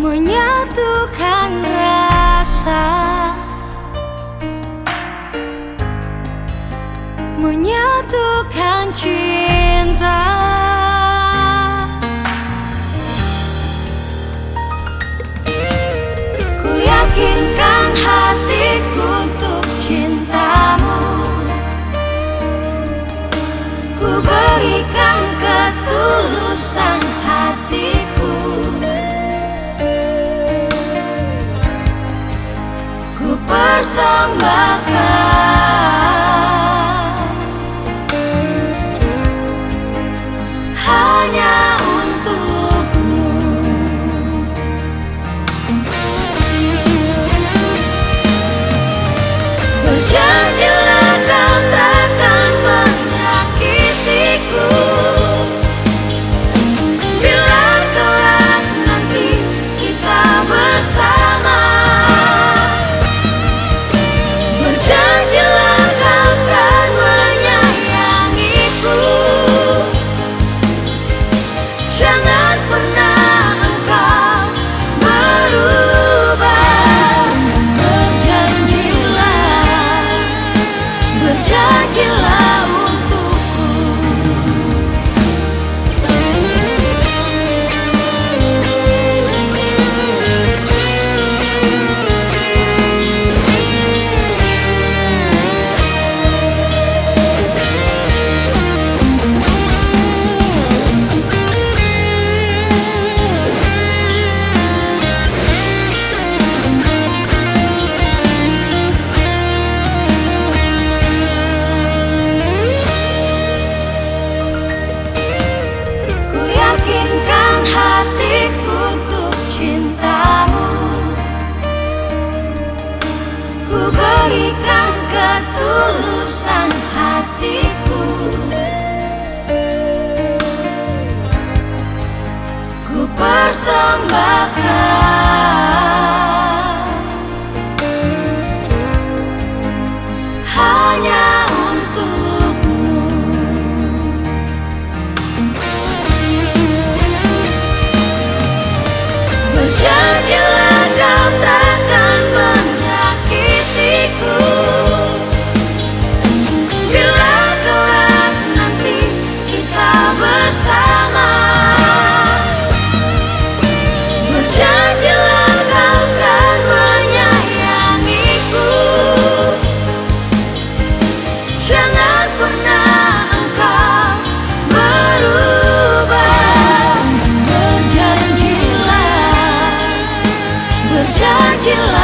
menyatukan rasa, menyatukan cinta. Ku yakinkan hatiku untuk cintamu, ku berikan ketulusan hatiku, ku persembahkan hanya untukmu. Berjanjilah kau takkan menyakitiku, bila kelak nanti kita bersama. Berjanjilah kau akan menyayangiku, jangan pernah engkau berubah. Berjanjilah, berjanjilah untukku. Ku yakinkan hatiku untuk cintamu, ku berikan ketulusan hatiku, ku persembahkan hanya untukmu. Berjanjilah kau takkan menyakitiku, bila kelak nanti kita bersama. Berjanjilah kau akan menyayangiku, jangan pernah engkau berubah. Berjanjilah, berjanjilah